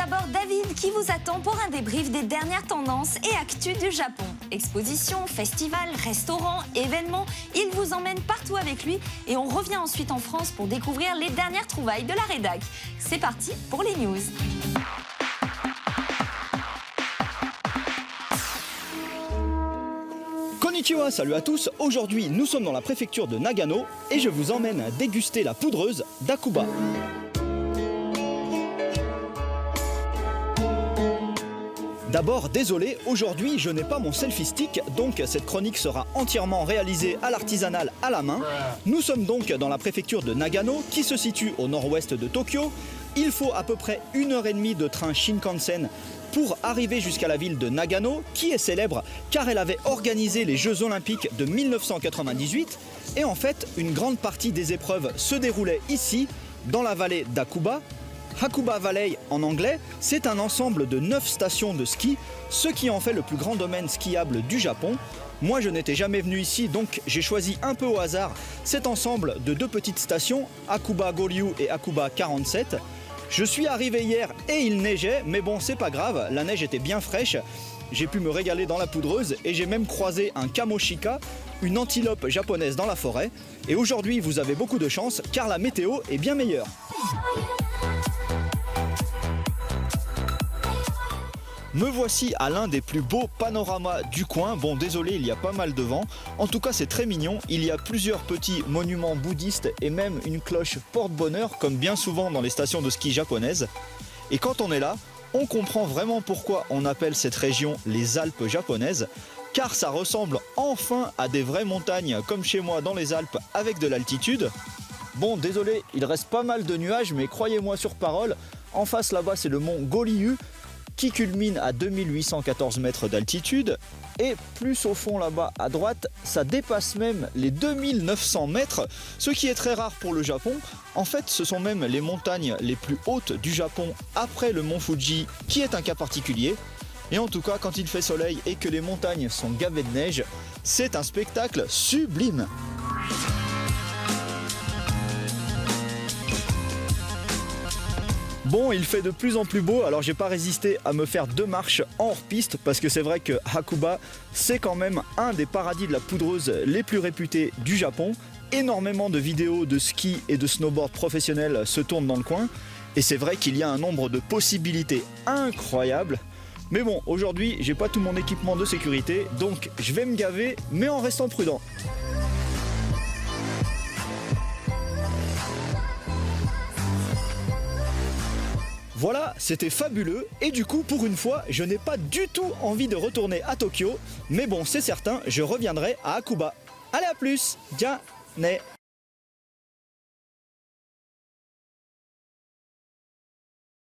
d'abord David qui vous attend pour un débrief des dernières tendances et actus du Japon. Expositions, festivals, restaurants, événements, il vous emmène partout avec lui et on revient ensuite en France pour découvrir les dernières trouvailles de la rédac. C'est parti pour les news. Konnichiwa, salut à tous. Aujourd'hui, nous sommes dans la préfecture de Nagano et je vous emmène déguster la poudreuse d'Akuba. D'abord, désolé, aujourd'hui je n'ai pas mon selfie stick, donc cette chronique sera entièrement réalisée à l'artisanal à la main. Nous sommes donc dans la préfecture de Nagano, qui se situe au nord-ouest de Tokyo. Il faut à peu près 1h30 de train Shinkansen pour arriver jusqu'à la ville de Nagano, qui est célèbre car elle avait organisé les Jeux Olympiques de 1998. Et en fait, une grande partie des épreuves se déroulait ici, dans la vallée d'Akuba. Hakuba Valley en anglais, c'est un ensemble de 9 stations de ski, ce qui en fait le plus grand domaine skiable du Japon. Moi je n'étais jamais venu ici, donc j'ai choisi un peu au hasard cet ensemble de 2 petites stations, Akuba Goryu et Akuba 47. Je suis arrivé hier et il neigeait, mais bon c'est pas grave, la neige était bien fraîche. J'ai pu me régaler dans la poudreuse et j'ai même croisé un kamoshika, une antilope japonaise dans la forêt. Et aujourd'hui vous avez beaucoup de chance car la météo est bien meilleure. Me voici à l'un des plus beaux panoramas du coin. Bon, désolé, il y a pas mal de vent. En tout cas, c'est très mignon. Il y a plusieurs petits monuments bouddhistes et même une cloche porte-bonheur, comme bien souvent dans les stations de ski japonaises. Et quand on est là, on comprend vraiment pourquoi on appelle cette région les Alpes japonaises, car ça ressemble enfin à des vraies montagnes, comme chez moi dans les Alpes, avec de l'altitude. Bon, désolé, il reste pas mal de nuages, mais croyez-moi sur parole, en face là-bas, c'est le mont Goryu, qui culmine à 2814 mètres d'altitude, et plus au fond là-bas à droite, ça dépasse même les 2900 mètres, ce qui est très rare pour le Japon. En fait, ce sont même les montagnes les plus hautes du Japon après le mont Fuji, qui est un cas particulier. Et en tout cas, quand il fait soleil et que les montagnes sont gavées de neige, c'est un spectacle sublime. Bon, il fait de plus en plus beau, alors j'ai pas résisté à me faire 2 marches en hors-piste parce que c'est vrai que Hakuba, c'est quand même un des paradis de la poudreuse les plus réputés du Japon. Énormément de vidéos de ski et de snowboard professionnels se tournent dans le coin et c'est vrai qu'il y a un nombre de possibilités incroyables. Mais bon, aujourd'hui, j'ai pas tout mon équipement de sécurité, donc je vais me gaver, mais en restant prudent. Voilà, c'était fabuleux et du coup pour une fois je n'ai pas du tout envie de retourner à Tokyo, mais bon c'est certain, je reviendrai à Akuba. Allez à plus, ja ne.